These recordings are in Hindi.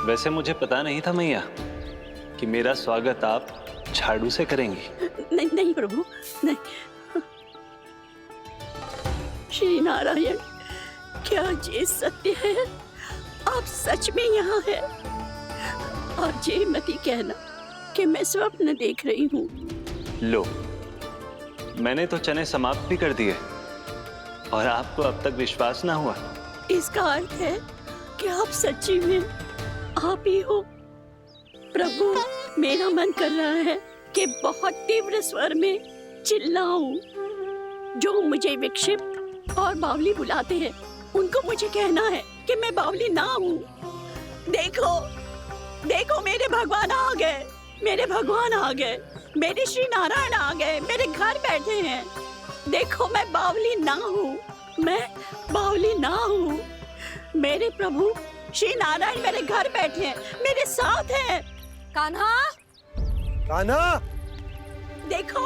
वैसे मुझे पता नहीं था मैया कि मेरा स्वागत आप झाड़ू से करेंगी। नहीं नहीं प्रभु, नहीं। श्री नारायण, क्या ये सत्य है? आप सच में यहाँ है? और ये मत ही कहना कि मैं स्वप्न देख रही हूँ। लो, मैंने तो चने समाप्त भी कर दिए और आपको अब तक विश्वास ना हुआ। इसका अर्थ है कि आप सच्ची में आप ही हो। प्रभु, मेरा मन कर रहा है कि बहुत तीव्र स्वर में चिल्लाऊं। जो मुझे विक्षिप्त और बावली बुलाते हैं, उनको मुझे कहना है कि मैं बावली ना हूँ। देखो, देखो, मेरे भगवान आ गए, मेरे भगवान आ गए, मेरे श्री नारायण आ गए, मेरे घर बैठे हैं। देखो, मैं बावली ना हूँ, मैं बावली ना हूँ। मेरे प्रभु श्री नारायण मेरे घर बैठे हैं, मेरे साथ हैं। कान्हा, कान्हा, देखो,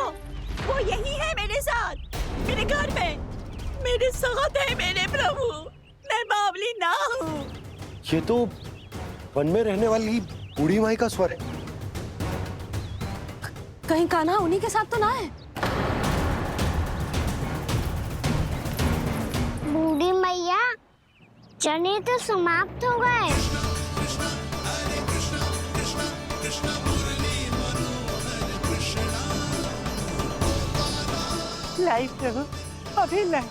वो यही है मेरे साथ, मेरे घर में, मेरे साथ है मेरे प्रभु। मैं बावली ना हूँ। ये तो वन में रहने वाली बूढ़ी माई का स्वर है। कहीं कान्हा उन्हीं के साथ तो ना है? बूढ़ी मैया, चने तो समाप्त हो गए। लाई प्रभु, अभी लाई।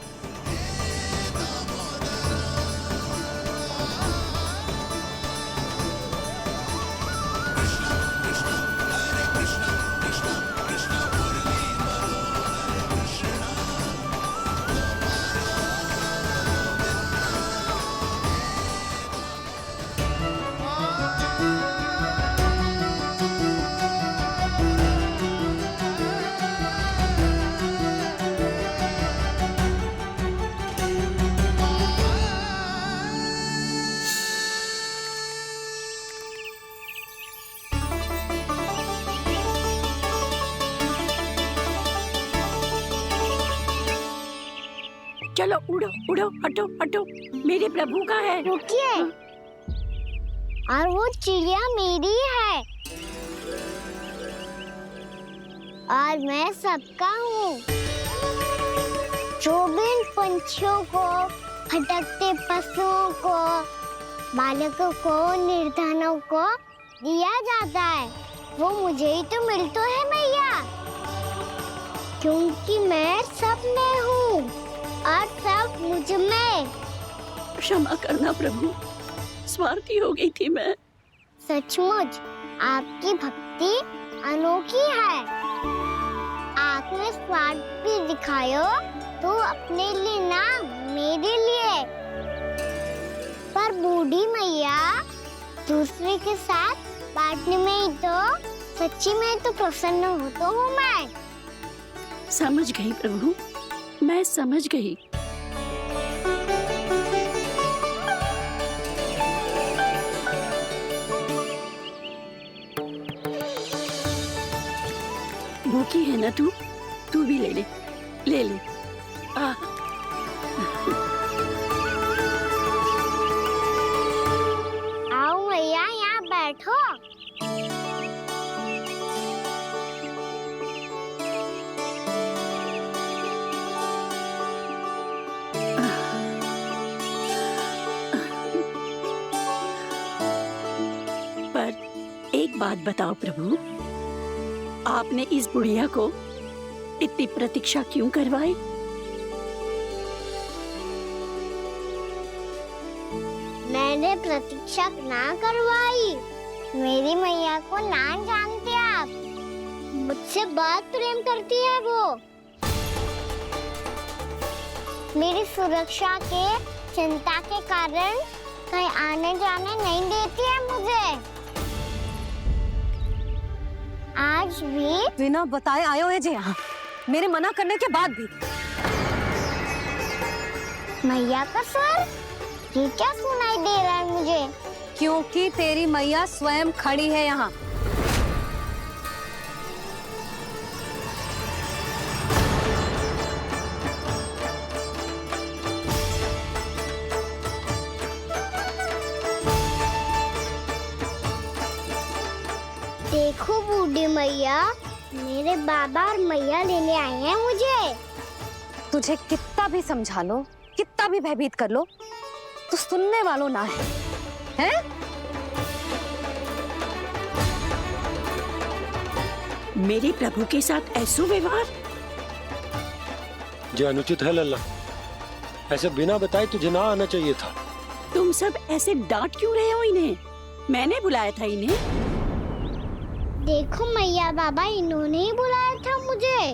चलो उड़ो उड़ो, हटो हटो, मेरे प्रभु का है। रुकिए, और वो चिड़िया मेरी है और मैं सबका हूँ। जो भी इन पंछियों को, भटकते पशुओं को, बालकों को, निर्धनों को दिया जाता है, वो मुझे ही तो मिलता है मैया, क्योंकि मैं सब में हूँ और सब मुझ में। क्षमा करना प्रभु, स्वार्थी हो गई थी मैं। सचमुच आपकी भक्ति अनोखी है। आपने स्वार्थ भी दिखायो तो अपने लिए ना, मेरे लिए। पर बूढ़ी मैया, दूसरे के साथ बांटने में ही तो सच्ची में तो प्रसन्न होता हूँ मैं। समझ गई प्रभु, मैं समझ गई। भूखी है ना तू? तू भी ले ले, ले ले। आओ मैया, यहाँ बैठो। पर एक बात बताओ प्रभु, आपने इस बुढ़िया को इतनी प्रतीक्षा क्यों करवाई? मैंने प्रतीक्षा ना करवाई। मेरी मैया को ना जानते आप, मुझसे बहुत प्रेम करती है वो। मेरी सुरक्षा के चिंता के कारण कहीं आने जाने नहीं देती है मुझे। आज भी बिना बताए आयो है जे यहाँ, मेरे मना करने के बाद भी। मैया का स्वर, ये क्या सुनाई दे रहा है मुझे? क्योंकि तेरी मैया स्वयं खड़ी है यहाँ। देखो बूढ़ी मैया, मेरे बाबा और मैया लेने आए हैं मुझे। तुझे कितना भी समझा लो, कितना भी भयभीत कर लो, तो सुनने वालों ना है, हैं? मेरे प्रभु के साथ ऐसा व्यवहार? जो अनुचित है लल्ला। ऐसे बिना बताए तुझे ना आना चाहिए था। तुम सब ऐसे डांट क्यों रहे हो इन्हें? मैंने बुलाया था इन्हें। देखो मैया बाबा, इन्होंने ही बुलाया था मुझे।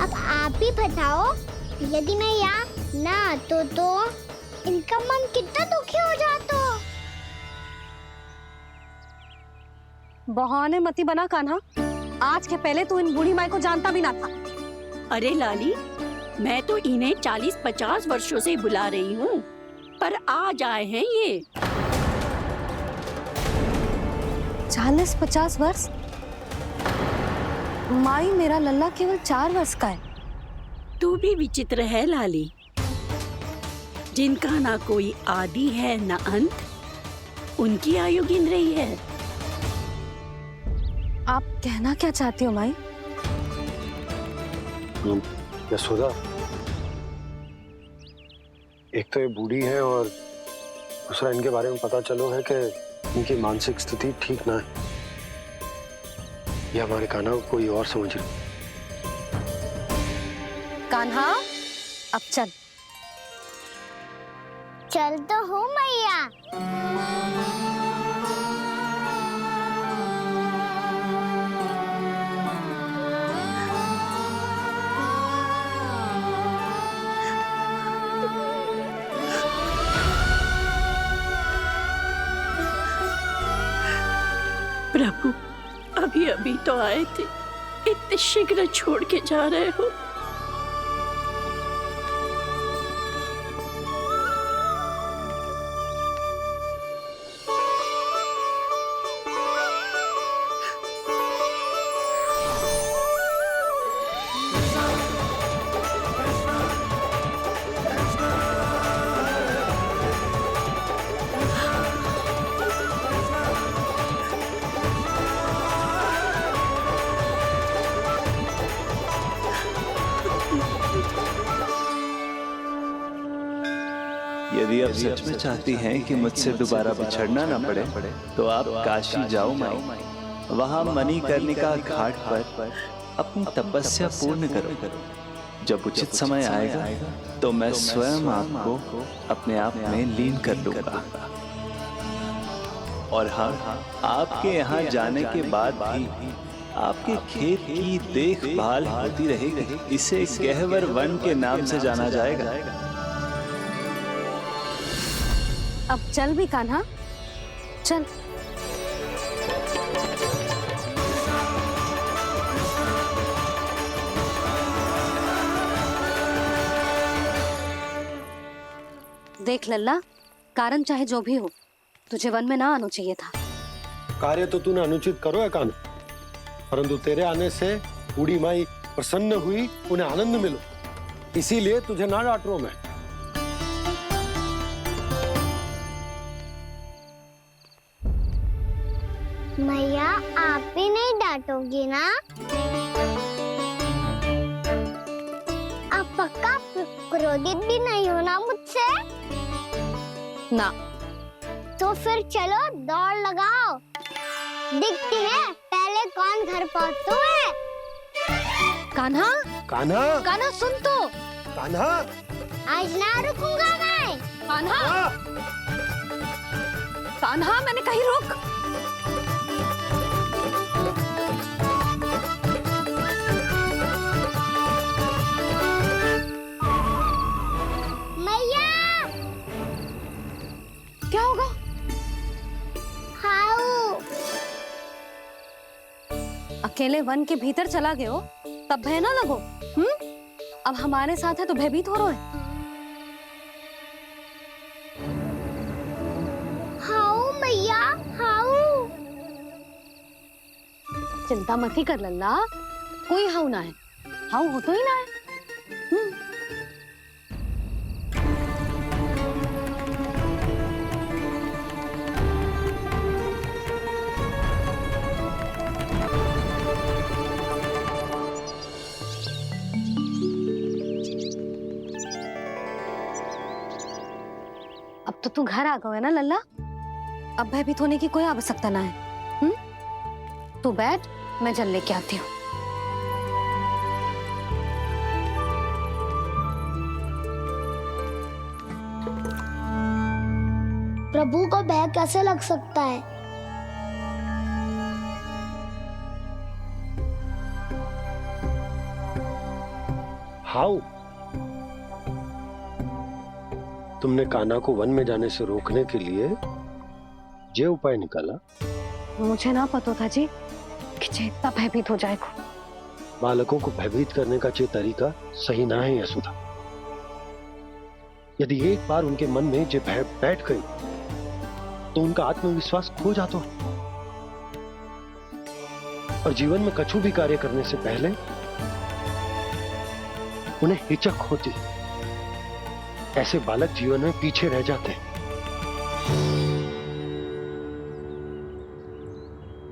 अब आप ही बताओ, यदि मैं यहाँ ना आतो तो इनका मन कितना दुखी हो जाता। बहाने मती बना कान्हा। आज के पहले तू इन बूढ़ी माई को जानता भी ना था। अरे लाली, मैं तो इन्हें 40-50 वर्षों से बुला रही हूँ, पर आज आए हैं ये। 40-50 वर्ष? माई, मेरा लल्ला केवल 4 वर्ष का है। तू भी विचित्र है लाली, जिनका ना कोई आदि है ना अंत, उनकी आयु गिन रही है। आप कहना क्या चाहती हो माई? यशोदा, एक तो ये बूढ़ी है और दूसरा इनके बारे में पता चलो है कि इनकी मानसिक स्थिति ठीक ना है। ये हमारे कान्हा को कोई और समझ रही। कान्हा, अब चल। चल तो हो मैया। प्रभु, अभी अभी तो आए थे, इतने शीघ्र छोड़ के जा रहे हो? यदि आप सच में चाहती हैं कि मुझसे दोबारा बिछड़ना ना पड़े, तो आप काशी जाओ माई। वहां मणिकर्णिका घाट पर अपनी तपस्या पूर्ण करो। जब उचित समय आएगा तो मैं स्वयं आपको अपने आप में लीन कर लूंगा। और हाँ, आपके यहाँ जाने के बाद भी आपके खेत की देखभाल होती रहेगी। इसे गहवर वन के नाम से जाना जाएगा। अब चल भी कान्हा, चल। देख लल्ला, कारण चाहे जो भी हो, तुझे वन में ना आना चाहिए था। कार्य तो तूने अनुचित करो है कान्हा, परंतु तेरे आने से बूढ़ी माई प्रसन्न हुई, उन्हें आनंद मिलो, इसीलिए तुझे ना डांट रहा हूं मैं। मैया, आप भी नहीं डांटोगी ना? आप पक्का क्रोधित भी नहीं हो ना मुझसे? ना। तो फिर चलो दौड़ लगाओ, दिखती है पहले कौन घर पहुंचता है। कान्हा, कान्हा, कान्हा सुन तो। कान्हा, आज ना रुकूंगा मैं। कान्हा, कान्हा, मैंने कहीं रुक। मैया, क्या होगा? हाउ अकेले वन के भीतर चला गए हो, तब भय ना लगो। अब हमारे साथ है तो भयभीत हो रहे हो। हाउ मैया, हाउ। चिंता मत ही कर लल्ला, कोई हाउ ना है। हाउ हो तो ही ना है। तू घर आ गए ना लल्ला, अब भयभीत होने की कोई आवश्यकता ना है। तू बैठ, मैं जल लेके आती हूँ। प्रभु को भय कैसे लग सकता है? हाउ? तुमने कान्हा को वन में जाने से रोकने के लिए ये उपाय निकाला? मुझे ना पता था जी कि जे इतना भयभीत हो जाएगा। बालकों को भयभीत करने का ये तरीका सही ना है यशोदा। यदि एक बार उनके मन में ये भय बैठ गई तो उनका आत्मविश्वास खो जाता है और जीवन में कछु भी कार्य करने से पहले उन्हें हिचक होती। ऐसे बालक जीवन में पीछे रह जाते हैं।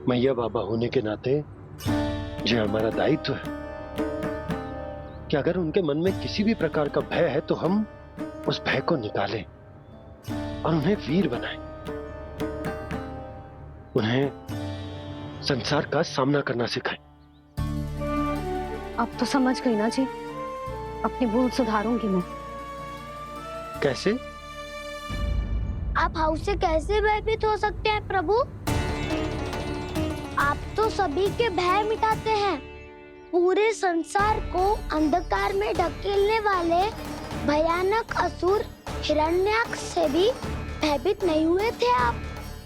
मैया बाबा होने के नाते यह हमारा दायित्व है कि अगर उनके मन में किसी भी प्रकार का भय है तो हम उस भय को निकालें और उन्हें वीर बनाएं। उन्हें संसार का सामना करना सिखाएं। अब तो समझ गई ना जी, अपनी भूल सुधारूंगी मैं। कैसे? आप हाउ से कैसे भयभीत हो सकते हैं प्रभु? आप तो सभी के भय मिटाते हैं। पूरे संसार को अंधकार में ढकेलने वाले भयानक असुर हिरण्याक्ष से भी भयभीत नहीं हुए थे आप।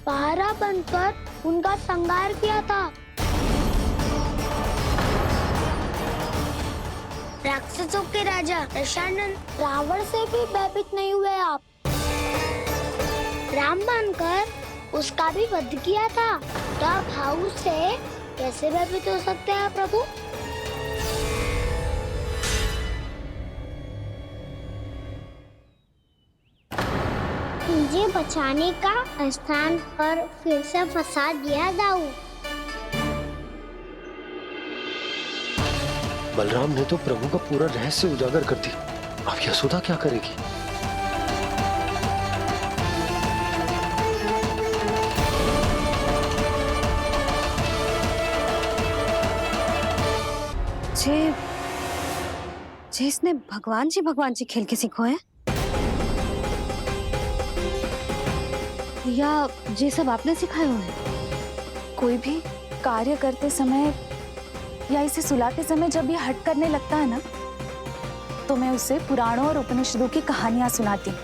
पहरा बनकर उनका संहार किया था। राक्षसों के राजा दशानन रावण से भी भयभीत नहीं हुए आप। राम बनकर उसका भी वध किया था। तो आप हाउ से कैसे भयभीत हो सकते हैं प्रभु? मुझे बचाने का स्थान पर फिर से फंसा दिया दाऊ। बलराम ने तो प्रभु का पूरा रहस्य उजागर कर दिया। अब यशोदा क्या करेगी? जे इसने भगवान जी खेल के सीखो है, या ये सब आपने सिखाए हुए हैं? कोई भी कार्य करते समय या इसे सुलाते समय जब ये हट करने लगता है ना, तो मैं उसे पुराणों और उपनिषदों की कहानियां सुनाती हूँ।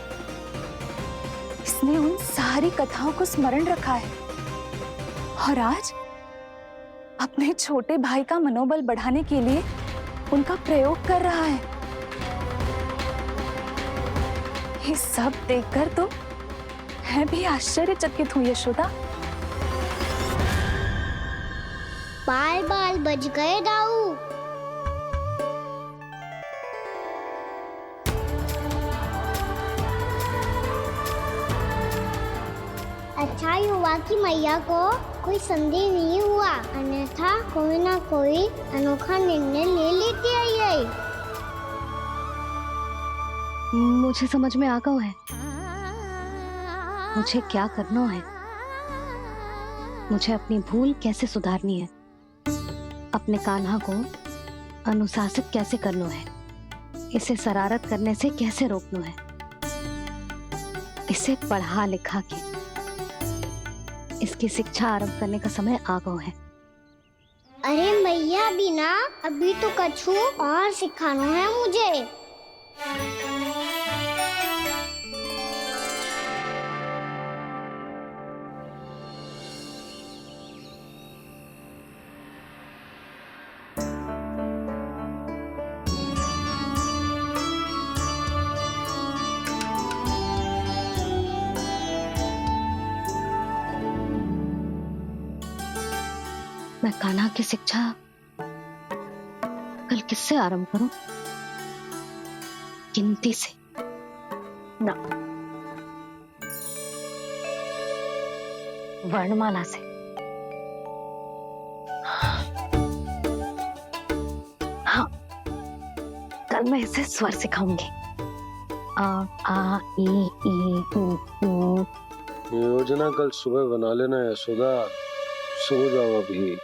इसने उन सारी कथाओं को स्मरण रखा है और आज अपने छोटे भाई का मनोबल बढ़ाने के लिए उनका प्रयोग कर रहा है। ये सब देखकर तो मैं भी आश्चर्यचकित हूँ यशोदा। बाल बाल बज गए दाऊ। अच्छा ही हुआ कि मैया को कोई संदेह नहीं हुआ, अन्यथा कोई ना कोई अनोखा निर्णय ले लेती है ये। मुझे समझ में आ गया है मुझे क्या करना है। मुझे अपनी भूल कैसे सुधारनी है, अपने कान्हा को अनुशासित कैसे करना है, इसे शरारत करने से कैसे रोकना है, इसे पढ़ा लिखा के इसकी शिक्षा आरंभ करने का समय आ गया है। अरे मैया बिना अभी तो कछु और सिखाना है मुझे। मैं कान्हा की शिक्षा कल किससे आरंभ करूं? गिनती से ना, वर्णमाला से। हाँ, कल मैं इसे स्वर सिखाऊंगी आ ई ऊ। योजना कल सुबह बना लेना यशोदा, सो जाओ अभी।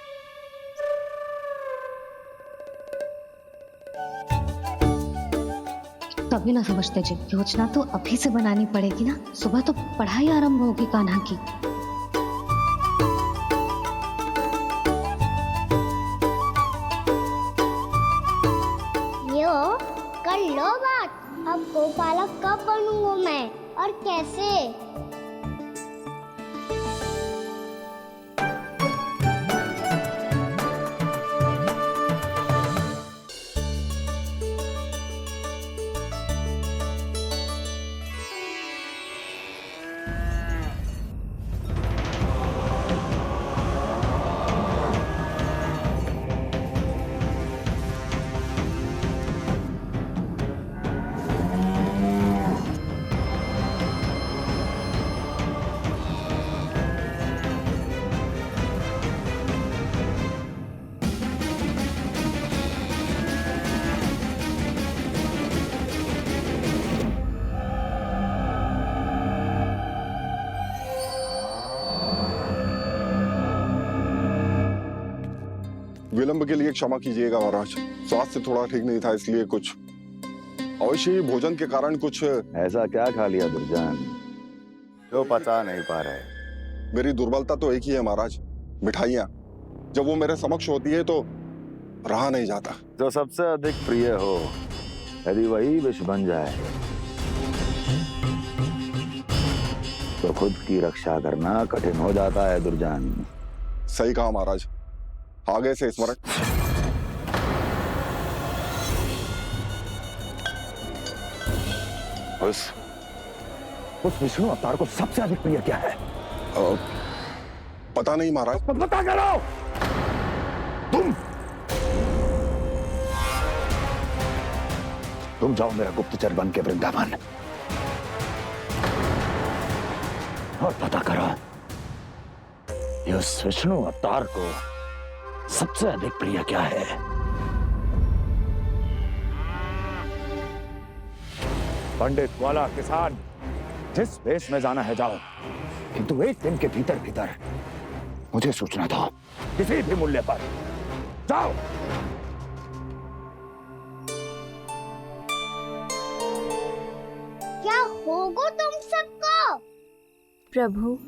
तभी ना समझते जी, योजना तो अभी से बनानी पड़ेगी ना, सुबह तो पढ़ाई आरंभ होगी कान्हा की। यो कर लो बात, अब गोपालक कब बनूंगा मैं और कैसे? विलंब के लिए क्षमा कीजिएगा महाराज, स्वास्थ्य थोड़ा ठीक नहीं था इसलिए कुछ अवश्य ही भोजन के कारण कुछ। ऐसा क्या खा लिया दुर्जन जो पचा नहीं पा रहे? मेरी दुर्बलता तो एक ही है महाराज, मिठाइयाँ। जब वो मेरे समक्ष होती है तो रहा नहीं जाता। जो सबसे अधिक प्रिय हो, यदि वही विष बन जाए तो खुद की रक्षा करना कठिन हो जाता है दुर्जन। सही कहा महाराज, आगे से स्मरण। उस विष्णु अवतार को सबसे अधिक प्रिय क्या है? पता नहीं महाराज। पता करो। तुम जाओ मेरा गुप्तचर बन के वृंदावन और पता करो इस विष्णु अवतार को सबसे अधिक प्रिय क्या है। पंडित वाला किसान, जिस वेश में जाना है जाओ, किंतु एक दिन के भीतर भीतर मुझे सूचना दो, किसी भी मूल्य पर। जाओ। क्या होगा तुम सबको? प्रभु,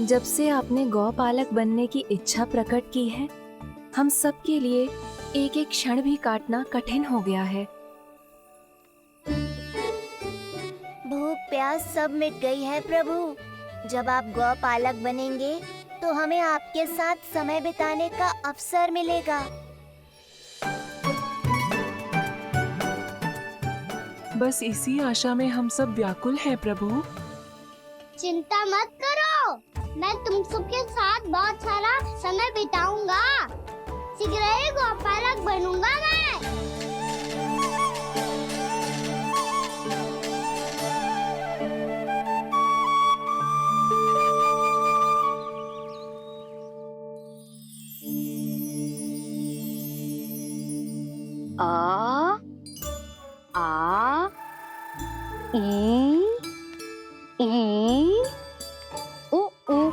जब से आपने गौपालक बनने की इच्छा प्रकट की है, हम सब के लिए एक एक क्षण भी काटना कठिन हो गया है। भूख प्यास सब मिट गई है प्रभु। जब आप गौपालक बनेंगे तो हमें आपके साथ समय बिताने का अवसर मिलेगा। बस इसी आशा में हम सब व्याकुल हैं प्रभु। चिंता मत करो, मैं तुम सबके साथ बहुत सारा समय बिताऊंगा। शीघ्र ही गोपालक बनूंगा मैं। आ ई ऊ ऊ।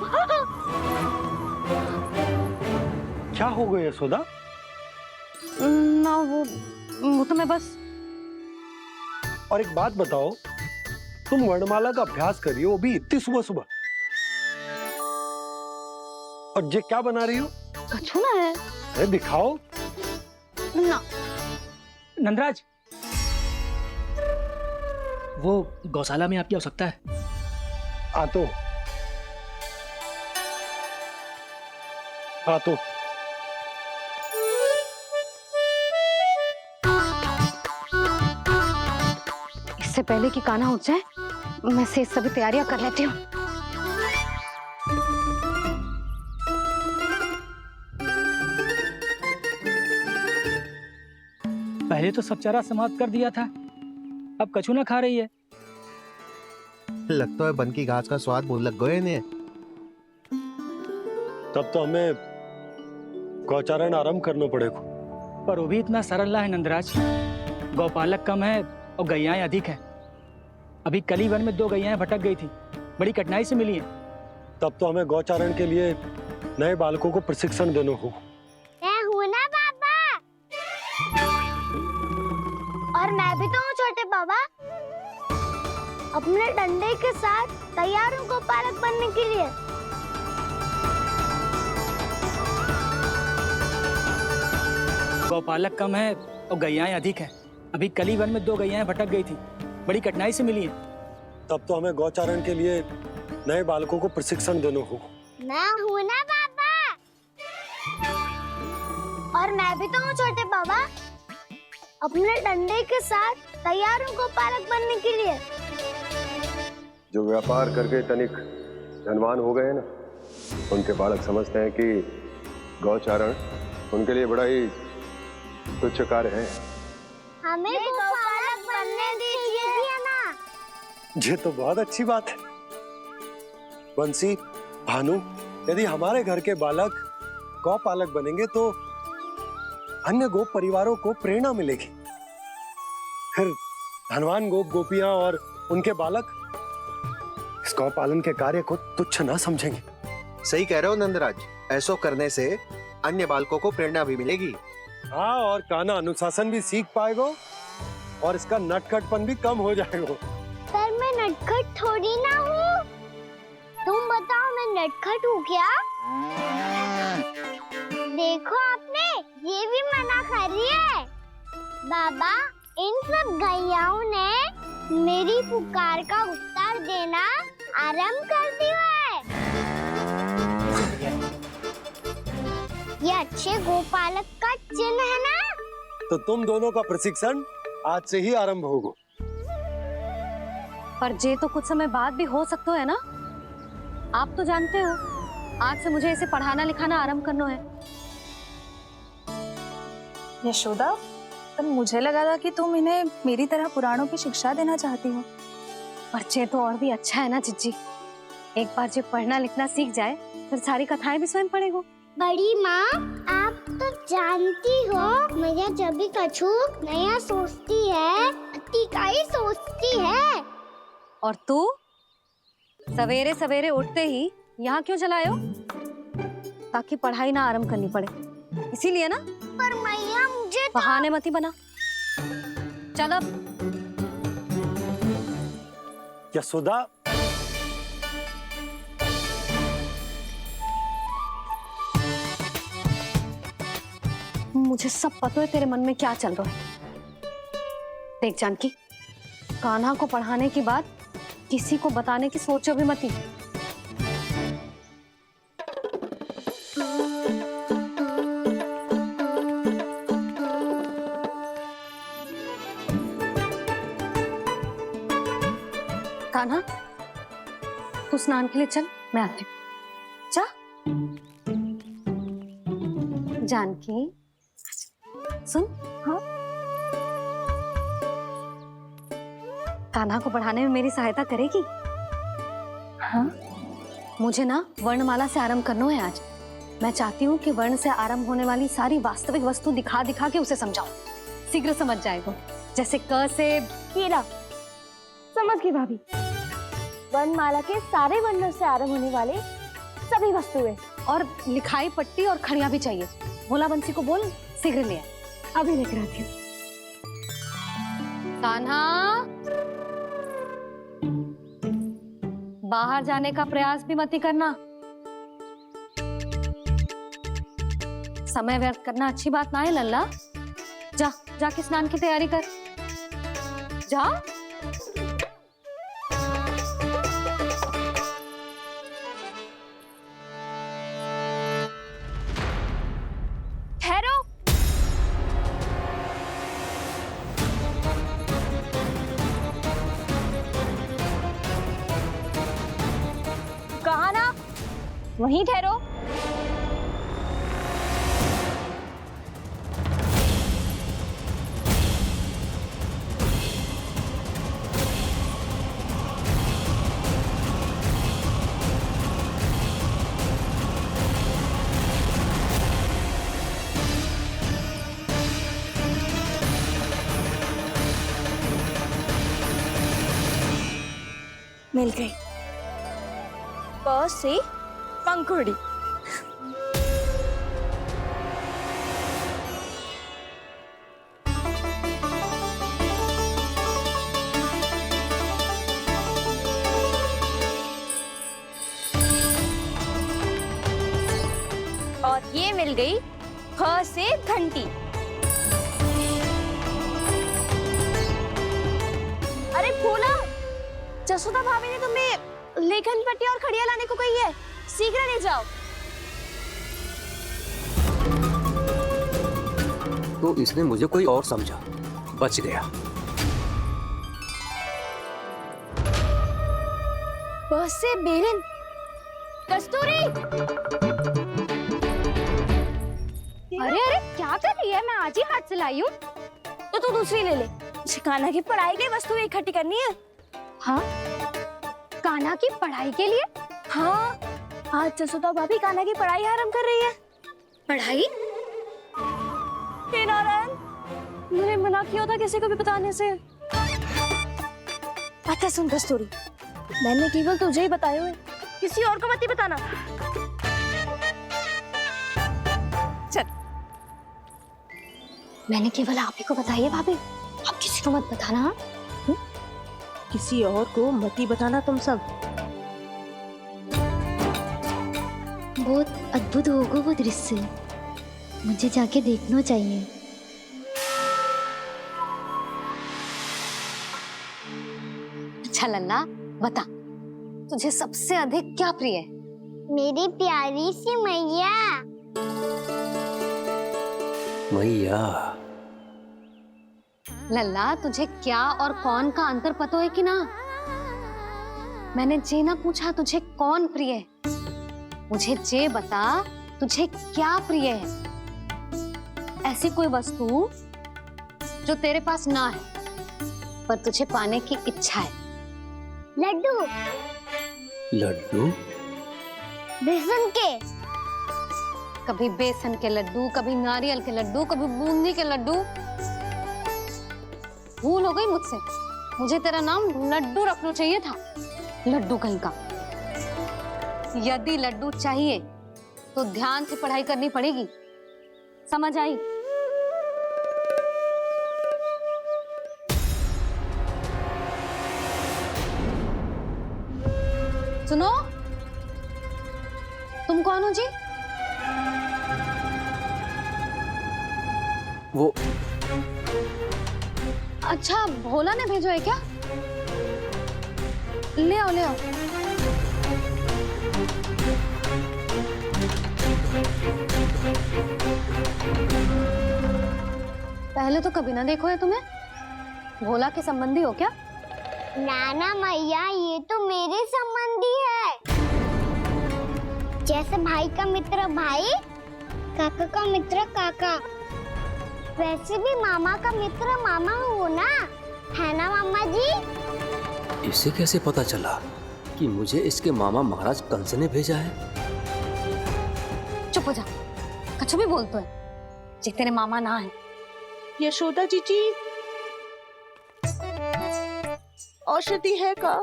क्या हो गया यशोदा? ना वो तो मैं बस। और एक बात बताओ, तुम वर्णमाला का अभ्यास कर रही हो, वो भी इतनी सुबह सुबह, और ये क्या बना रही हो? कछुआ है। अरे दिखाओ ना। नंदराज, वो गौशाला में आपकी आवश्यकता है। आ तो इससे पहले कि कान्हा उठ जाए, मैं से सभी तैयारियां कर लेती हूँ। पहले तो सब चारा समाप्त कर दिया था, अब कछू ना खा रही है। लगता है बन की घास का स्वाद मुंह लग गए ने। तब तो हमें गौचारण आरंभ करना पड़ेगा। पर वो भी इतना सरल है नंदराज, गौपालक कम है और गैयाएं अधिक है। अभी कल ही वन में 2 गैयाएं भटक गई थी, बड़ी कठिनाई से मिली हैं। तब तो हमें गौचारण के लिए नए बालकों को प्रशिक्षण देना हो। मैं हूँ ना बाबा। और मैं भी तो हूँ छोटे बाबा। अपने डंडे के साथ तैयार हूँ गोपालक बनने के लिए। गौपालक कम है और गैयाएं अधिक हैं। अभी कल ही वन में 2 गैयाएं भटक गई थी, बड़ी कठिनाई से मिली हैं। तब तो हमें गौचारण के लिए नए बालकों को प्रशिक्षण देना हो। मैं हूँ ना बाबा। और मैं भी तो हूँ छोटे बाबा। अपने डंडे के साथ तैयार हूँ गोपालक बनने के लिए। जो व्यापार करके तनिक धनवान हो गए ना, उनके बालक समझते हैं कि गौचारण उनके लिए बड़ा ही तुच्छ कार्य है। हमें गोपालक बनने दीजिए ना। ये तो बहुत अच्छी बात है। बंसी, भानु, यदि हमारे घर के बालक गौपालक बनेंगे तो अन्य गोप परिवारों को प्रेरणा मिलेगी। फिर धनवान गोप गोपियां और उनके बालक इस गौपालन के कार्य को तुच्छ ना समझेंगे। सही कह रहे हो नंदराज, ऐसा करने से अन्य बालकों को प्रेरणा भी मिलेगी। हाँ, और कान्हा अनुशासन भी सीख पाएगा और इसका नटखटपन भी कम हो जाएगा। पर मैं नटखट थोड़ी ना हूँ। तुम बताओ मैं नटखट हूँ क्या? देखो आपने ये भी मना कर रही है। बाबा, इन सब गैयाओं ने मेरी पुकार का उत्तर देना आरंभ कर दिया है। ये अच्छे गोपालक का चिन्ह है ना? तो तुम दोनों का प्रशिक्षण आज से ही आरंभ होगा। पर जे तो कुछ समय बाद भी हो सकता है ना। आप तो जानते हो, आज से मुझे इसे पढ़ाना लिखाना आरंभ करना है। यशोदा, तब मुझे लगा था कि तुम इन्हें मेरी तरह पुराणों की शिक्षा देना चाहती हो। पर जे तो और भी अच्छा है ना जिज्जी। एक बार जब पढ़ना लिखना सीख जाए फिर सारी कथाएं भी स्वयं पढ़ेगा। बड़ी माँ, आप तो जानती हो मैया जब भी कछु नया सोचती है, का ही सोचती है। और तू सवेरे सवेरे उठते ही यहाँ क्यों चलाए हो? ताकि पढ़ाई ना आरंभ करनी पड़े, इसीलिए ना। पर मैया मुझे बहाने मत ही बना। चल अब। यशोदा, मुझे सब पता है तेरे मन में क्या चल रहा है। देख जानकी, कान्हा को पढ़ाने की बात किसी को बताने की सोचो भी मत ही। कान्हा, तू स्नान के लिए चल, मैं आती हूँ। जा। जानकी, सुन। हाँ, कान्हा को पढ़ाने में मेरी सहायता करेगी? हाँ, मुझे ना वर्णमाला से आरंभ करना है आज। मैं चाहती हूँ कि वर्ण से आरंभ होने वाली सारी वास्तविक वस्तु दिखा दिखा के उसे समझाऊं। शीघ्र समझ जाएगा। जैसे क से हीरा। समझ गई भाभी। वर्णमाला के सारे वर्णों से आरंभ होने वाले सभी वस्तुएं और लिखाई पट्टी और खड़िया भी चाहिए। भोला बंसी को बोल शीघ्र ले आए। अभी लेकर आती हूँ। कान्हा, बाहर जाने का प्रयास भी मत ही करना। समय व्यर्थ करना अच्छी बात ना है लल्ला। जा, जाके स्नान की तैयारी कर। जा। ठहरो। कहा ना, वहीं ठहरो। मिल गई। प से पंखुड़ी। और ये मिल गई ख से घंटी। अरे भोला, जसोदा भाभी ने तुम्हें लेखन पट्टी और खड़िया लाने को कही है, शीघ्र ले जाओ। तो इसने मुझे कोई और समझा, बच गया। बस से बेलन। कस्तूरी, अरे अरे क्या कर रही है? मैं आज ही हाथ से लाई हूँ। तो तू दूसरी ले ले। कान्हा की पढ़ाई की वस्तु इकट्ठी करनी है। हाँ, कान्हा की पढ़ाई के लिए? हाँ, आज जसोदा भाभी कान्हा की पढ़ाई आरंभ कर रही है। पढ़ाई? हे नारायण, मैंने मना किया था किसी को भी बताने से। अच्छा सुन कस्तूरी, मैंने केवल तुझे ही बताए हुए, किसी और को मत ही बताना। चल। मैंने केवल आप ही को बताई है भाभी, आप किसी को मत बताना। हाँ? किसी और को मत ही बताना तुम सब। बहुत अद्भुत होगा वो दृश्य, मुझे जाके देखना चाहिए। अच्छा लल्ला, बता तुझे सबसे अधिक क्या प्रिय है? मेरी प्यारी सी मैया। मैया। लल्ला, तुझे क्या और कौन का अंतर पता है कि ना? मैंने जे ना पूछा तुझे कौन प्रिय है, मुझे जे बता तुझे क्या प्रिय है। ऐसी कोई वस्तु जो तेरे पास ना है पर तुझे पाने की इच्छा है। लड्डू। लड्डू? बेसन के। कभी बेसन के लड्डू, कभी नारियल के लड्डू, कभी बूंदी के लड्डू। भूल हो गई मुझसे, मुझे तेरा नाम लड्डू रखना चाहिए था। लड्डू कहीं का। यदि लड्डू चाहिए तो ध्यान से पढ़ाई करनी पड़ेगी, समझ आई? सुनो, तुम कौन हो जी? वो अच्छा, भोला ने भेजो है क्या? ले आओ, ले आओ। पहले तो कभी ना देखो है तुम्हें। भोला के संबंधी हो क्या? नाना मैया, ये तो मेरे संबंधी है। जैसे भाई का मित्र भाई, काका का मित्र काका, वैसे भी मामा का मित्र मामा हो ना, है ना मामा जी? इसे कैसे पता चला कि मुझे इसके मामा महाराज कंस ने भेजा है? चुप हो जा, कछु भी बोलते है, जे तेरे मामा ना है। यशोदा जीजी, औषधि है का?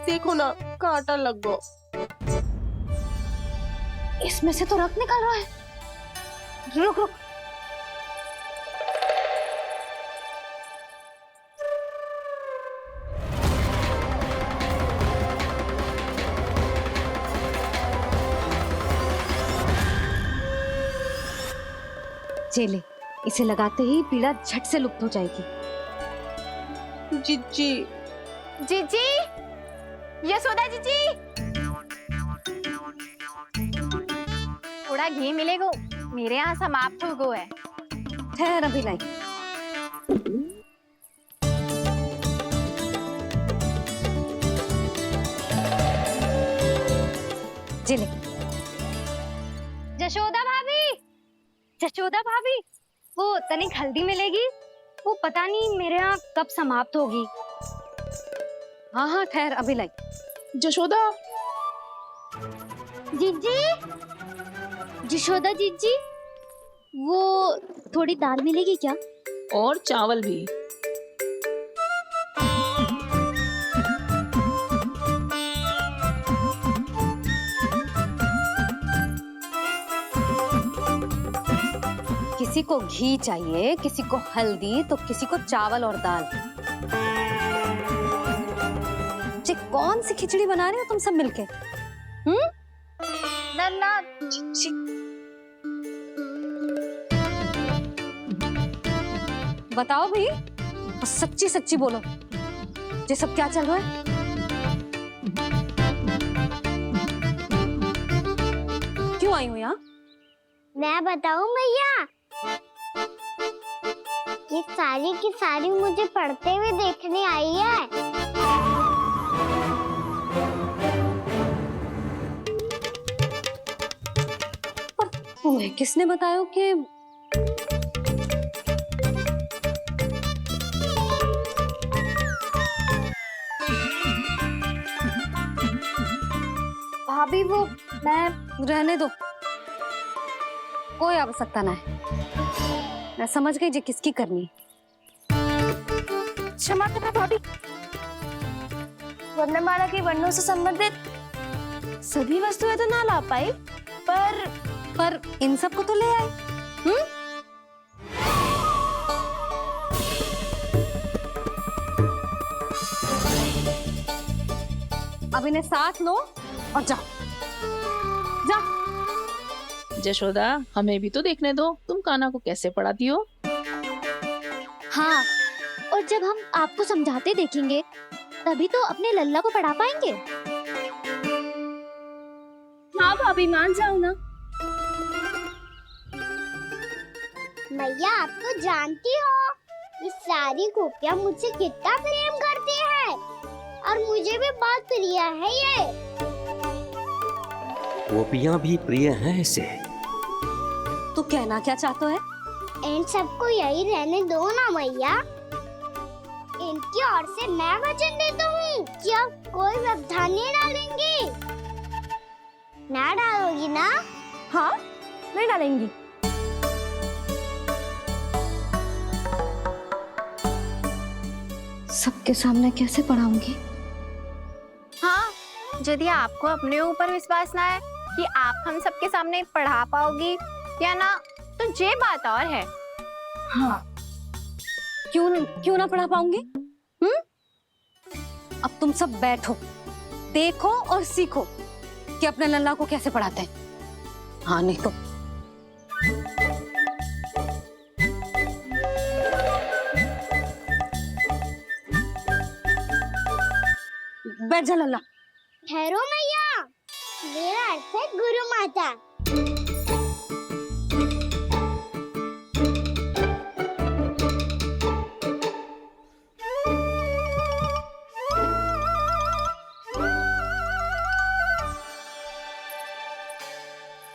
देखो ना, कांटा लग गो। इसमें से तो रक्त निकल रहा है। रुक रुक। चले, इसे लगाते ही पीड़ा झट से लुप्त हो जाएगी। जीजी, जीजी, यशोदा जीजी, थोड़ा घी मिलेगा, मेरे यहाँ समाप्त हो गया है। ठहर, अभी लाई। जिले। जशोदा भाभी, जशोदा भाभी, वो तनिक हल्दी मिलेगी? वो पता नहीं मेरे यहाँ कब समाप्त होगी। हाँ हाँ, ठहर, अभी लाई। जशोदा। जीजी, जशोदा जीजी, वो थोड़ी दाल मिलेगी क्या? और चावल भी। किसी को घी चाहिए, किसी को हल्दी, तो किसी को चावल और दाल। जी कौन सी खिचड़ी बना रहे हो तुम सब मिलके? नन्ना बताओ भाई, और सच्ची सच्ची बोलो, ये सब क्या चल रहा है? क्यों आई हो यहाँ? मैं बताऊं भैया, ये सारी की सारी मुझे पढ़ते हुए देखने आई है। पर तुम्हें किसने बताया कि भाभी? वो मैं रहने दो, कोई आवश्यकता ना है। मैं समझ गई जी किसकी करनी। क्षमा करना भाभी, वर्णमाला के वर्णों से संबंधित सभी वस्तुएं तो ना ला पाई, पर इन सब को तो ले आए। अब इन्हें साथ लो और जाओ। जा। जशोदा, हमें भी तो देखने दो तुम कान्हा को कैसे पढ़ाती हो। हाँ, और जब हम आपको समझाते देखेंगे तभी तो अपने लल्ला को पढ़ा पाएंगे। हाँ भाभी, मान जाओ ना। मैया, आप तो जानती हो ये सारी गोपियां मुझसे कितना प्रेम करती है, और मुझे भी बहुत प्रिय है ये। गोपियां भी प्रिय हैं इसे। तू कहना क्या चाहता है? इन सबको यही रहने दो ना मैया। इनकी ओर से मैं वचन देता हूँ कि अब कोई व्यवधान नहीं डालेंगी। ना डालोगी ना? हाँ, नहीं डालेंगी। सबके सामने कैसे पढ़ाऊंगी? हाँ, यदि आपको अपने ऊपर विश्वास ना है कि आप हम सबके सामने पढ़ा पाओगी या ना, तो ये बात और है। हाँ, क्यों ना पढ़ा पाऊंगी? अब तुम सब बैठो, देखो और सीखो कि अपने लल्ला को कैसे पढ़ाते हैं। हाँ, नहीं तो बैठ जा लल्ला। ठहरो मैया, मेरा अर्थ है गुरु माता।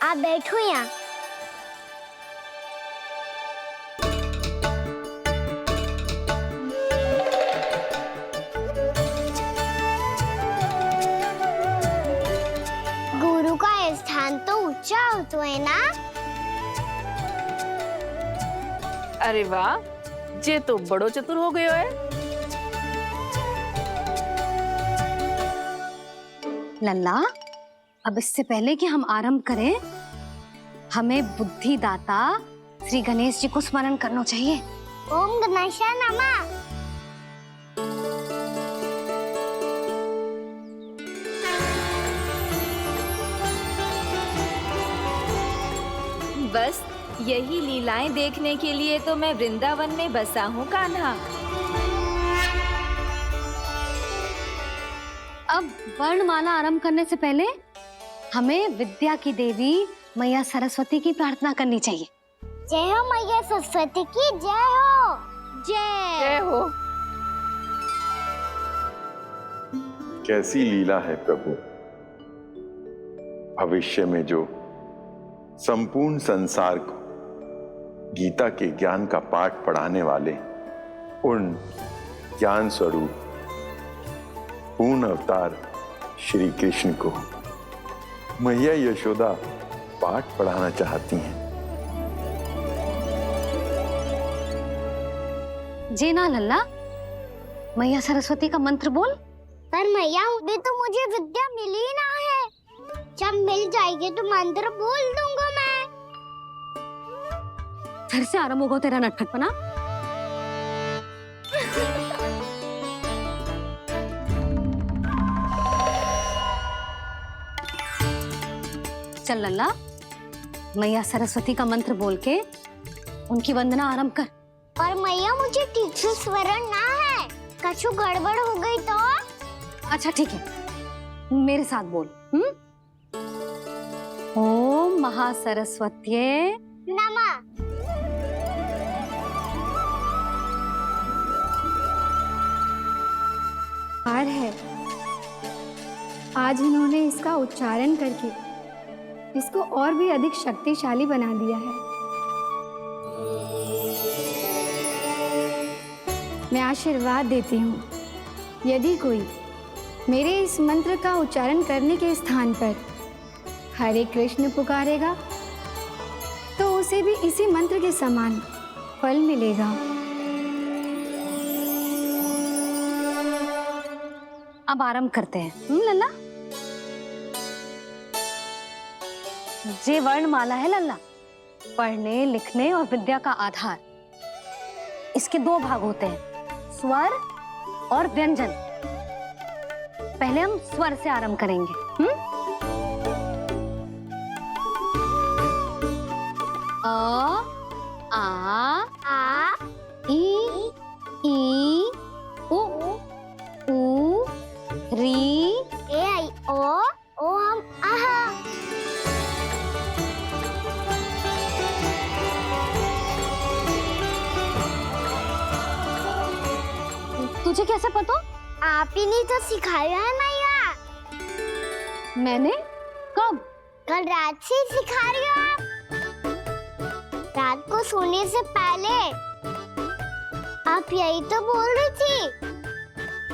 आप बैठो यहाँ। गुरु का स्थान तो ऊंचा होता है ना? अरे वाह, जे तो बड़ो चतुर हो गयो है। लल्ला, अब इससे पहले कि हम आरंभ करें, हमें बुद्धिदाता श्री गणेश जी को स्मरण करना चाहिए। ओम गणेशाय नमः। बस यही लीलाएं देखने के लिए तो मैं वृंदावन में बसा हूँ कान्हा। अब वर्णमाला आरंभ करने से पहले हमें विद्या की देवी मैया सरस्वती की प्रार्थना करनी चाहिए। जय हो मैया सरस्वती की, जय हो। जय हो। कैसी लीला है प्रभु। भविष्य में जो संपूर्ण संसार को गीता के ज्ञान का पाठ पढ़ाने वाले उन ज्ञान स्वरूप पूर्ण अवतार श्री कृष्ण को मैया यशोदा पाठ पढ़ाना चाहती हैं। जी ना लल्ला, मैया सरस्वती का मंत्र बोल। पर मैया, अभी तो मुझे विद्या मिली ना है। जब मिल जाएगी तो मंत्र बोल दूंगा मैं। फिर से आरंभ होगा तेरा नटखटपना। चल लल्ला, मैया सरस्वती का मंत्र बोल के उनकी वंदना आरंभ कर। पर मैया मुझे ठीक से स्मरण ना है, कछु गड़बड़ हो गई तो? अच्छा ठीक है, मेरे साथ बोल। ओम महासरस्वत्ये नमः। है आज इन्होंने इसका उच्चारण करके इसको और भी अधिक शक्तिशाली बना दिया है। मैं आशीर्वाद देती हूँ, यदि कोई मेरे इस मंत्र का उच्चारण करने के स्थान पर हरे कृष्ण पुकारेगा तो उसे भी इसी मंत्र के समान फल मिलेगा। अब आरंभ करते हैं। लल्ला, जे वर्णमाला है लल्ला, पढ़ने लिखने और विद्या का आधार। इसके दो भाग होते हैं, स्वर और व्यंजन। पहले हम स्वर से आरंभ करेंगे। अ, आ, ई, उ, री, ए आई ओ हम आहा। तुझे कैसे पता? आप ही ने तो सिखाया है मैया। मैंने? कब? कल रात से सिखा रही हो आप। रात को सोने से पहले आप यही तो बोल रही थी।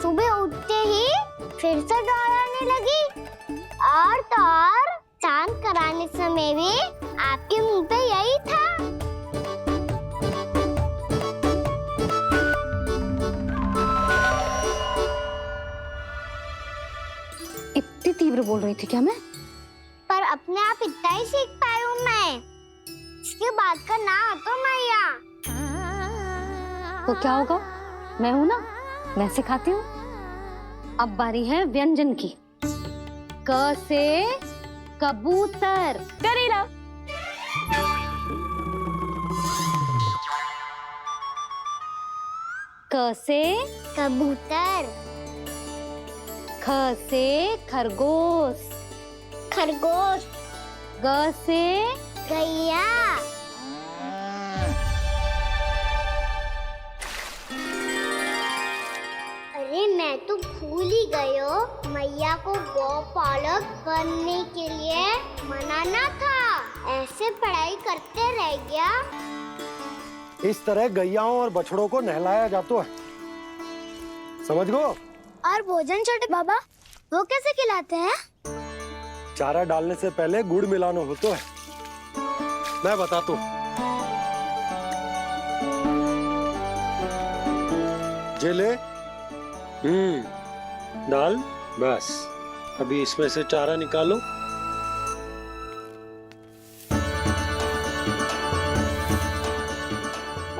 सुबह उठते ही फिर से दोहराने लगी, और तो और चांद कराने समय भी आपके मुंह पे यही था। इतनी तीव्र बोल रही थी क्या मैं? पर अपने आप इतना ही सीख पाई हूँ मैं। इसके बाद का ना तो मैया। तो क्या होगा? मैं हूं ना, मैं सिखाती हूँ। अब बारी है व्यंजन की। क से कबूतर। करेला। क से कबूतर। ख से खरगोश। खरगोश। ग से गैया। अरे मैं तो भूल ही गई हूँ, मैया को गौपालक बनने के लिए मनाना था। ऐसे पढ़ाई करते रह गया। इस तरह गैयाओं और बछड़ों को नहलाया जाता है, समझ गो? और भोजन छोटे बाबा, वो कैसे खिलाते हैं? चारा डालने से पहले गुड़ मिलाना होता है, मैं बताता हूँ। जेले डाल, बस अभी इसमें से चारा निकालो।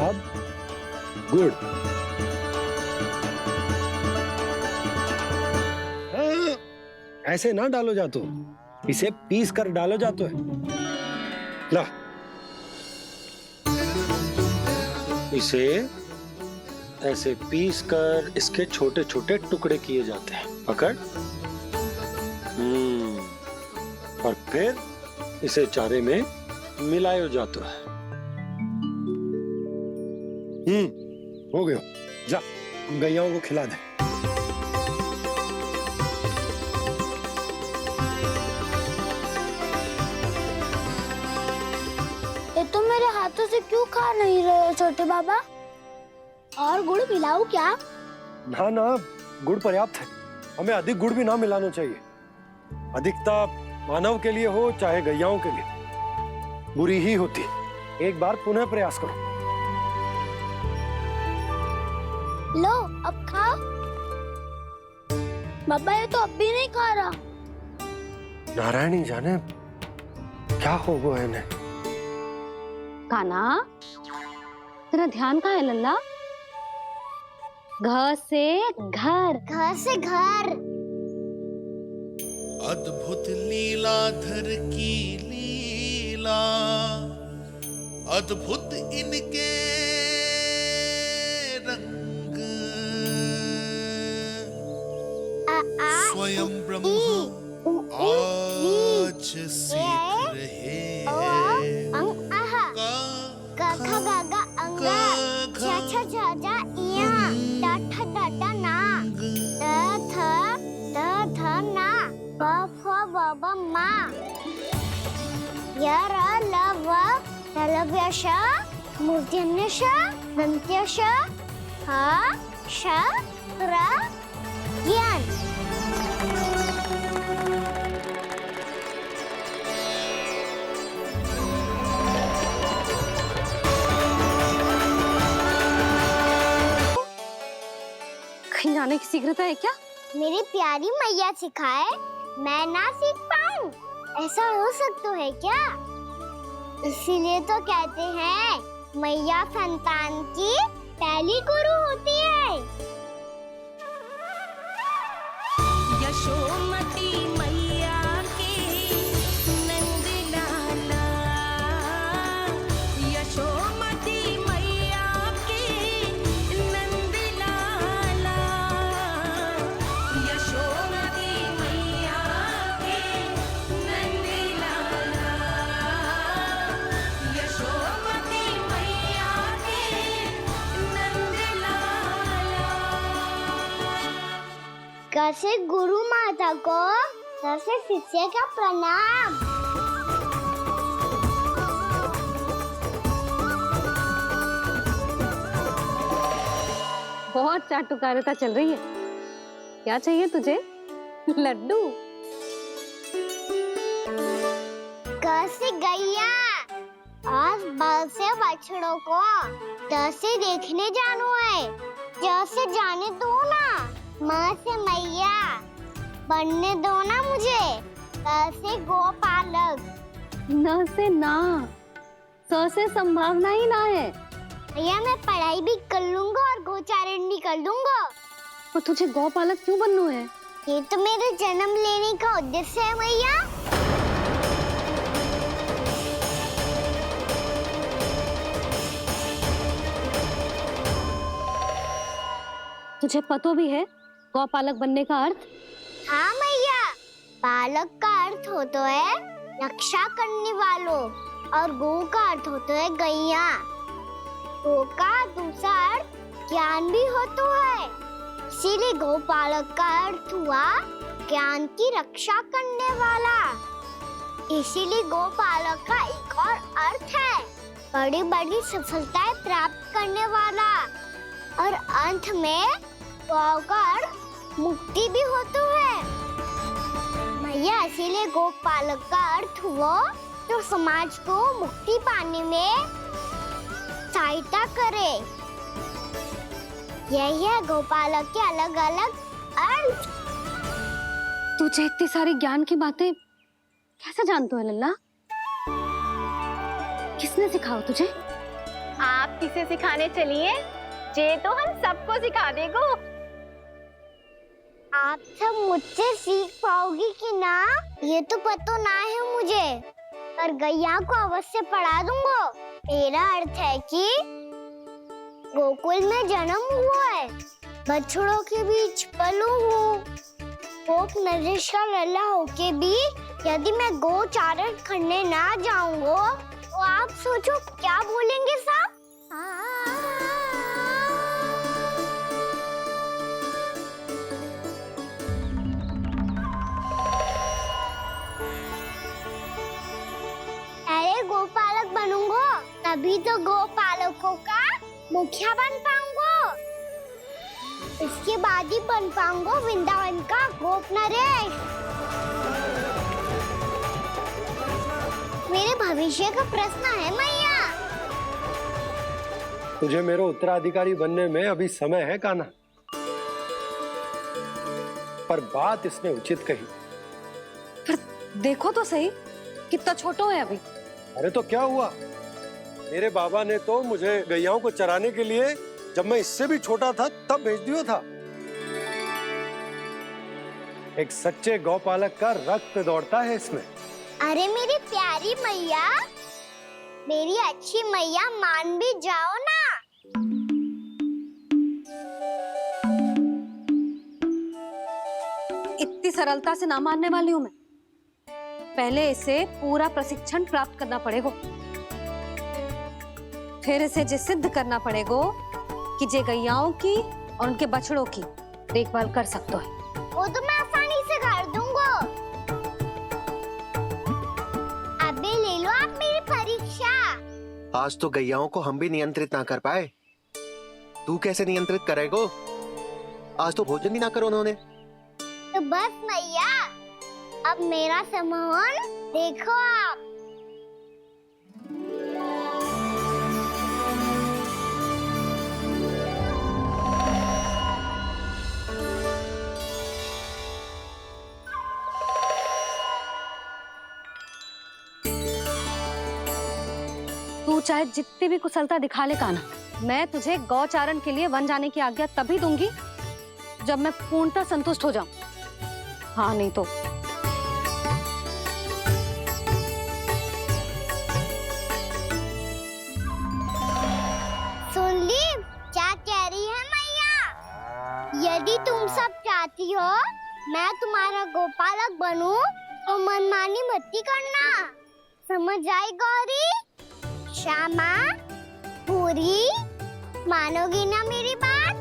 अब गुड़। ऐसे ना डालो जातो, इसे पीस कर डालो जातो है। ला, इसे ऐसे पीस कर इसके छोटे छोटे टुकड़े किए जाते हैं। पकड़। और फिर इसे चारे में मिलाया जाता है। हो गया, जा गैयाओं को खिला दे। ये तो मेरे हाथों से क्यों खा नहीं रहे हो छोटे बाबा? और गुड़ मिलाऊं क्या? ना ना, गुड़ पर्याप्त है। हमें अधिक गुड़ भी ना मिलाना चाहिए। अधिकता मानव के लिए हो चाहे गैयाओं के लिए बुरी ही होती। एक बार पुनः प्रयास करो। लो अब खाओ। बाबा ये तो अब भी नहीं खा रहा। नारायणी जाने क्या हो गया इन्हें। काना, तेरा ध्यान कहाँ है लल्ला? घ से घर। घर से घर। अद्भुत लीलाधर की लीला, अद्भुत इनके रंग, स्वयं ब्रह्मा आज सीख रहे हैं। गा खा गा गा अंगा, छा छा छा जा इया, डा ठा डा डा ना, द थ ना, ब फ ब ब मा, य र ल व ललव्य श, मूर्धन्य श, दन्त्य श, ह श र ज्ञान। कहीं जाने की शीघ्रता है क्या? मेरी प्यारी मैया सिखाए, मैं ना सीख पाऊं, ऐसा हो सकता है क्या? इसीलिए तो कहते हैं मैया संतान की पहली गुरु होती है। यशोमती मैया के नंद लाला, यशोमती मैया के नंद लाला, यशोमती मैया के नंद लाला, यशोमती मैया के नंद लाला। कैसे गुरु माता को सबसे शिष्य का प्रणाम। बहुत चाटुकारिता चल रही है। क्या चाहिए तुझे? लड्डू? कैसे गैया और बल से बछड़ों को कैसे देखने जानो है, जैसे जाने दो ना, माँ से मैया बनने दो ना मुझे, कैसे गोपालक। न से ना, स से संभावना ही ना है। भैया मैं पढ़ाई भी कर लूंगा और गोचारण भी कर दूंगा। और तुझे गौपालक क्यों बनना है? ये तो मेरे जन्म लेने का उद्देश्य है भैया। तुझे पता भी है गौपालक बनने का अर्थ? हाँ मैया, पालक का अर्थ होता है रक्षा करने वालों और गौ का अर्थ होता है गैया। गौ का दूसरा अर्थ ज्ञान भी होता है, इसीलिए गौपालक का अर्थ हुआ ज्ञान की रक्षा करने वाला। इसीलिए गौपालक का एक और अर्थ है बड़ी बड़ी सफलताएं प्राप्त करने वाला, और अंत में गौ का अर्थ मुक्ति भी होता है। मैया इसीलिए गोपालक का अर्थ हुआ जो समाज को मुक्ति पाने में सहायता करे। यही है गोपालक के अलग अलग अर्थ। तुझे इतनी सारी ज्ञान की बातें कैसे जानते हो लल्ला? किसने सिखाओ तुझे? आप किसे सिखाने चलिए, जे तो हम सबको सिखा देगो। आप सब मुझसे सीख पाओगी कि ना ये तो पता ना है मुझे, पर गैया को अवश्य पढ़ा दूंगा। मेरा अर्थ है कि गोकुल में जन्म हुआ है, बछड़ों के बीच पलू हूँ, गोप नरेश का लल्ला होके भी यदि मैं गोचारण करने ना जाऊंगा तो आप सोचो क्या बोलेंगे साहब? अरे गोपालक बनूंगा तभी तो गोपालकों का मुखिया बन पाऊंगा, इसके बाद ही बन पाऊंगा वृंदावन का गोप नरेश। मेरे भविष्य का प्रश्न है मैया। तुझे मेरा उत्तराधिकारी बनने में अभी समय है कान्हा, पर बात इसने उचित कही। पर देखो तो सही कितना छोटा है अभी। अरे तो क्या हुआ, मेरे बाबा ने तो मुझे गैयाओं को चराने के लिए जब मैं इससे भी छोटा था तब भेज दिया था। एक सच्चे गौपालक का रक्त दौड़ता है इसमें। अरे मेरी प्यारी मैया, मेरी अच्छी मैया, मान भी जाओ ना। इतनी सरलता से ना मानने वाली हूं मैं। पहले इसे पूरा प्रशिक्षण प्राप्त करना पड़ेगा, फिर इसे जे सिद्ध करना पड़ेगा कि जे गैयाओं की और उनके बछड़ों की देखभाल कर सकते है। वो तो मैं आसानी से कर दूंगा। अबे ले लो आप मेरी परीक्षा। आज तो गैयाओं को हम भी नियंत्रित ना कर पाए, तू कैसे नियंत्रित करेगो? आज तो भोजन भी ना करो उन्होंने। तो बस मैया, अब मेरा सम्मान देखो आप। तू चाहे जितनी भी कुशलता दिखा ले कान्हा, मैं तुझे गौचारण के लिए वन जाने की आज्ञा तभी दूंगी जब मैं पूर्णतः संतुष्ट हो जाऊं। हाँ नहीं तो सुन ली क्या कह रही है मैया? यदि तुम सब चाहती हो मैं तुम्हारा गोपालक बनूं तो मनमानी मत करना, समझ आई गौरी? श्यामा, पूरी, मानोगी ना मेरी बात?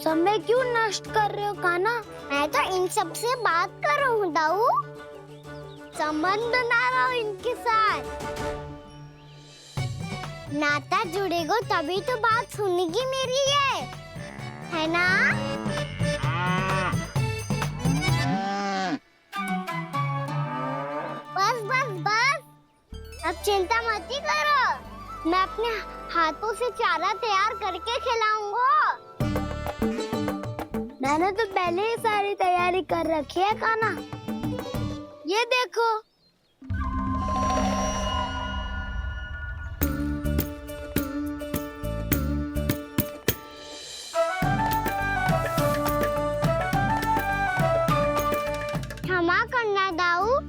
समय क्यों नष्ट कर रहे हो कान्हा? मैं तो इन सब से बात कर रहा हूँ दाऊ, संबंध बना रहा हूँ इनके साथ। नाता जुड़ेगा तभी तो बात सुनेगी मेरी, है ना? बस बस बस, अब चिंता मत ही करो, मैं अपने हाथों से चारा तैयार करके खिलाऊंगा। मैंने तो पहले ही सारी तैयारी कर रखी है कान्हा, ये देखो। क्षमा करना दाऊ,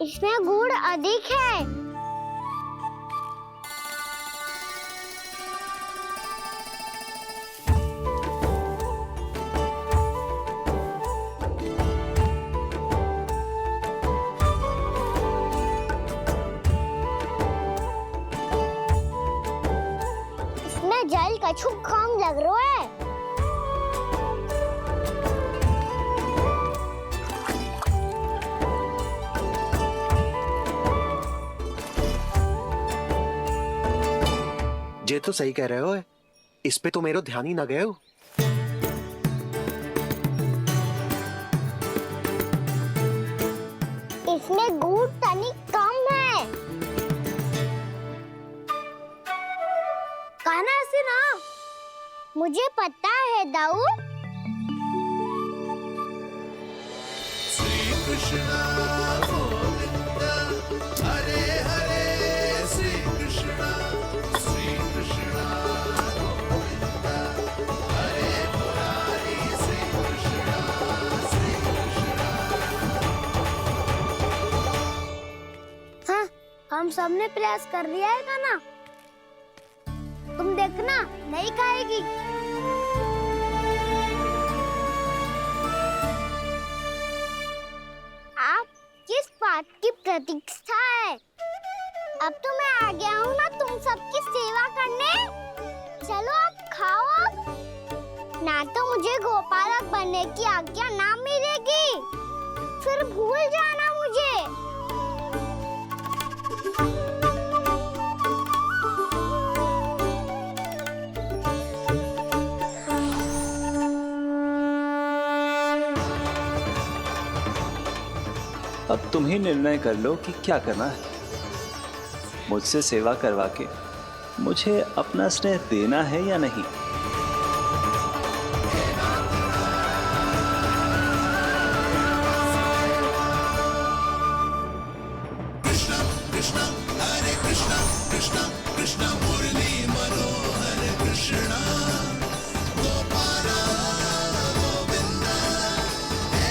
इसमें गुड़ अधिक है। इसमें जल कछु कम लग रहा है। जे तो सही कह रहे हो, इस पे तो मेरो ध्यान ही ना गए हो। इसमें गुड़ तनिक कम है। कान्हा ऐसे ना, मुझे पता है दाऊ। श्री कृष्ण गोविंद हरे हरे, श्री कृष्ण गोविंद हरे मुरारी, श्री कृष्ण हाँ, हम सबने प्रयास कर लिया है कान्हा, तुम देखना नहीं खाएगी। आप किस बात की प्रतीक्षा है? अब तो मैं आ गया हूँ ना तुम सबकी सेवा करने। चलो अब खाओ अब। ना तो मुझे गोपालक बनने की आज्ञा ना मिलेगी, फिर भूल जाना मुझे। अब तुम ही निर्णय कर लो कि क्या करना है। मुझसे सेवा करवा के मुझे अपना स्नेह देना है या नहीं। कृष्ण कृष्ण कृष्ण कृष्ण मुरली मनोहर कृष्ण गोपाल गोविंद हे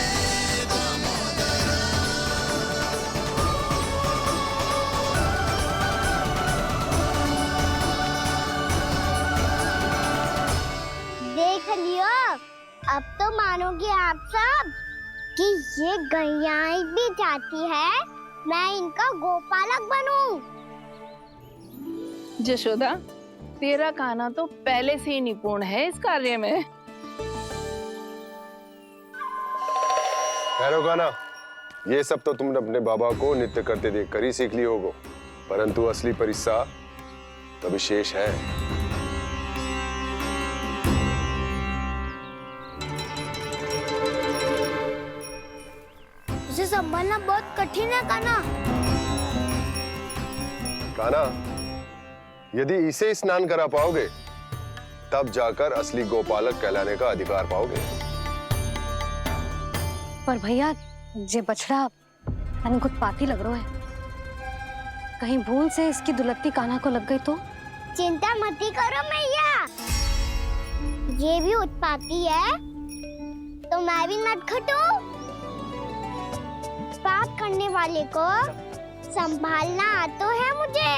दामोदर। देख लियो, अब तो मानोगे आप सब कि ये गैयाएं भी चाहती है मैं इनका गोपालक बनूं। जशोदा, तेरा कान्हा तो पहले से ही निपुण है इस कार्य में। खैर होगा ना, ये सब तो तुमने अपने बाबा को नृत्य करते देखकर ही सीख ली होगो, परंतु असली परिस्सा तो विशेष है। उसे संभालना बहुत कठिन है कान्हा। कान्हा, यदि इसे स्नान करा पाओगे तब जाकर असली गोपालक कहलाने का अधिकार पाओगे। पर भैया, ये बछड़ा मैंने उत्पाती लग रहा है। कहीं भूल से इसकी दुलत्ती कान्हा को लग गई तो? चिंता मत करो मैया, ये भी उत्पाती है तो मैं भी नटखट हूँ। पाप करने वाले को संभालना आता है मुझे।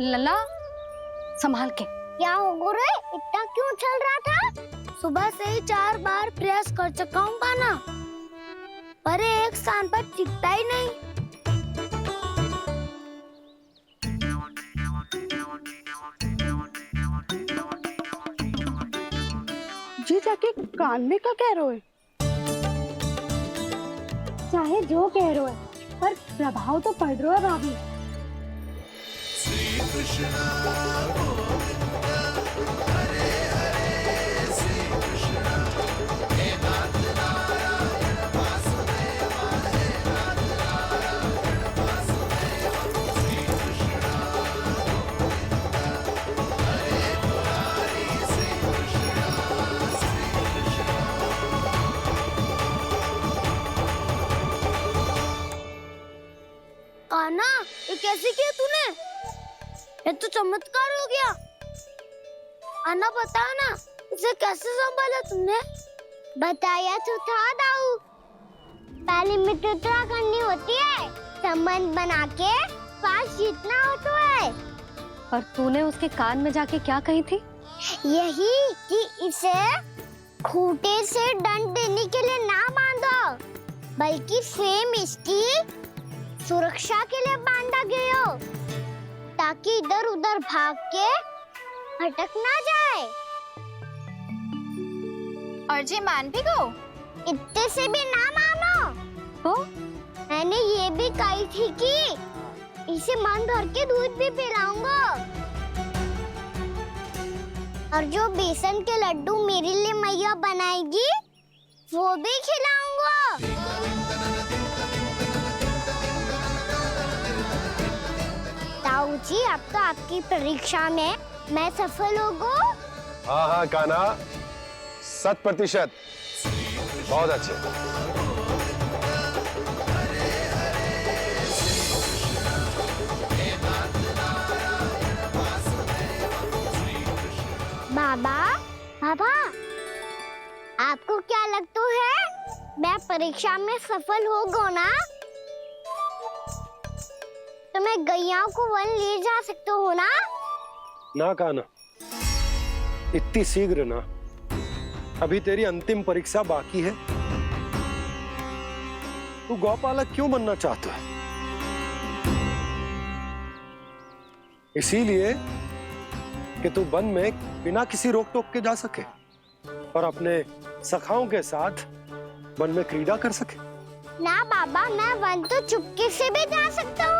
लला, संभाल के। क्या हो गुरु, इतना क्यों चल रहा था? सुबह से ही 4 बार प्रयास कर चुका हूँ कान्हा, पर एक स्थान पर टिकता ही नहीं। जी जाके कान में का कह रहे हो? चाहे जो कह रहे हो, पर प्रभाव तो पड़ रहा है भाभी। श्री कृष्ण गोविंद हरे हरे श्री कृष्ण हे नाथ नारायण वासुदेव हे नाथ नारायण वासुदेव श्री कृष्ण गोविंद हरे मुरारी श्री कृष्ण श्री कृष्ण। कान्हा, ये कैसे किया तूने? ये तो चमत्कार हो गया। अन्ना बता ना, इसे कैसे संभाला तुमने? बताया तो था दाऊ। पहले मित्रता करनी होती है, संबंध बना के पास जीतना होता है। और तूने उसके कान में जाके क्या कही थी? यही कि इसे खूंटे से दंड देने के लिए ना बांधो, बल्कि स्वयं इसकी सुरक्षा के लिए बांधा गया हो, ताकि इधर उधर भाग के भटक ना जाए। और जी मान भी गो? इतने से भी ना मानो। तो मैंने ये भी कही थी कि इसे मन भर के दूध भी पिलाऊंगा, और जो बेसन के लड्डू मेरे लिए मैया बनाएगी वो भी खिलाऊंगा। ताऊ जी, अब तो आपकी परीक्षा में मैं सफल होगा। हाँ हाँ कान्हा, 100%। बहुत अच्छे। बाबा, बाबा, आपको क्या लगता है मैं परीक्षा में सफल होगा ना? तो मैं गैयाओं को वन ले जा सकता हूँ ना? ना कान्हा, इतनी शीघ्र ना। अभी तेरी अंतिम परीक्षा बाकी है। तू गौपालक क्यों बनना चाहता है? इसीलिए कि तू वन में बिना किसी रोक टोक के जा सके और अपने सखाओं के साथ वन में क्रीड़ा कर सके। ना बाबा, मैं वन तो चुपके से भी जा सकता हूँ।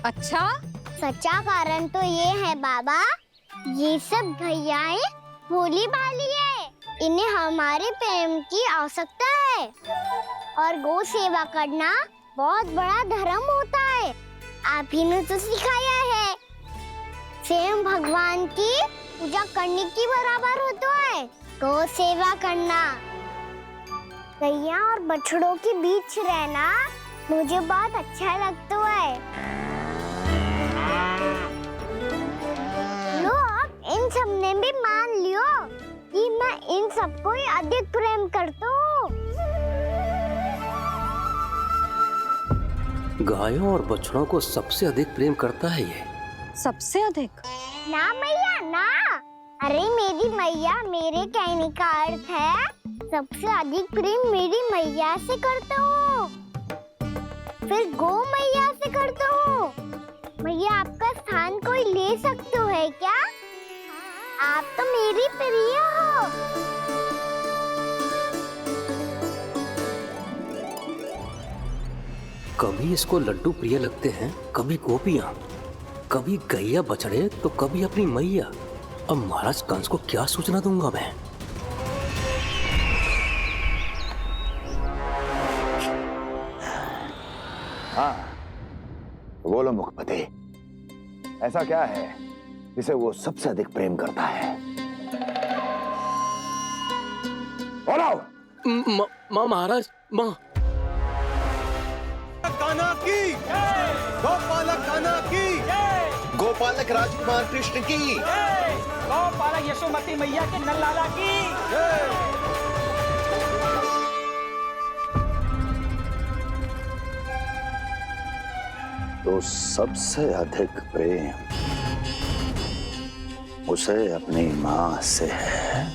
अच्छा? सच्चा कारण तो ये है बाबा, ये सब गैयाएं भोली भाली है, इन्हें हमारे प्रेम की आवश्यकता है, और गौ सेवा करना बहुत बड़ा धर्म होता है। आप ही ने तो सिखाया है। सेम भगवान की पूजा करने की बराबर होता है। गौ सेवा करना, गैया और बछड़ों के बीच रहना मुझे बहुत अच्छा लगता है। लो, इन सब ने भी मान लियो कि मैं इन सबको ही अधिक प्रेम करता हूँ। गायों और बछड़ों को सबसे अधिक प्रेम करता है ये। सबसे अधिक? ना मैया ना, अरे मेरी मैया, मेरे कहने का अर्थ है सबसे अधिक प्रेम मेरी मैया से करता हूँ, फिर गौ मैया से करता हूँ। मैया आपका स्थान कोई ले सकते है क्या? आप तो मेरी प्रिय हो। कभी इसको लड्डू प्रिय लगते हैं, कभी गोपियां, कभी गैया बछड़े, तो कभी अपनी मैया। अब महाराज कंस को क्या सूचना दूंगा मैं? हाँ, बोलो मुखपति, ऐसा क्या है जिसे वो सबसे अधिक प्रेम करता है? बोलो। माँ महाराज, माँ। कान्हा की, गोपालक कान्हा की, गोपालक राजकुमार कृष्ण की, गोपालक यशोमती मैया के नल्लाला की। तो सबसे अधिक प्रेम उसे अपनी माँ से है।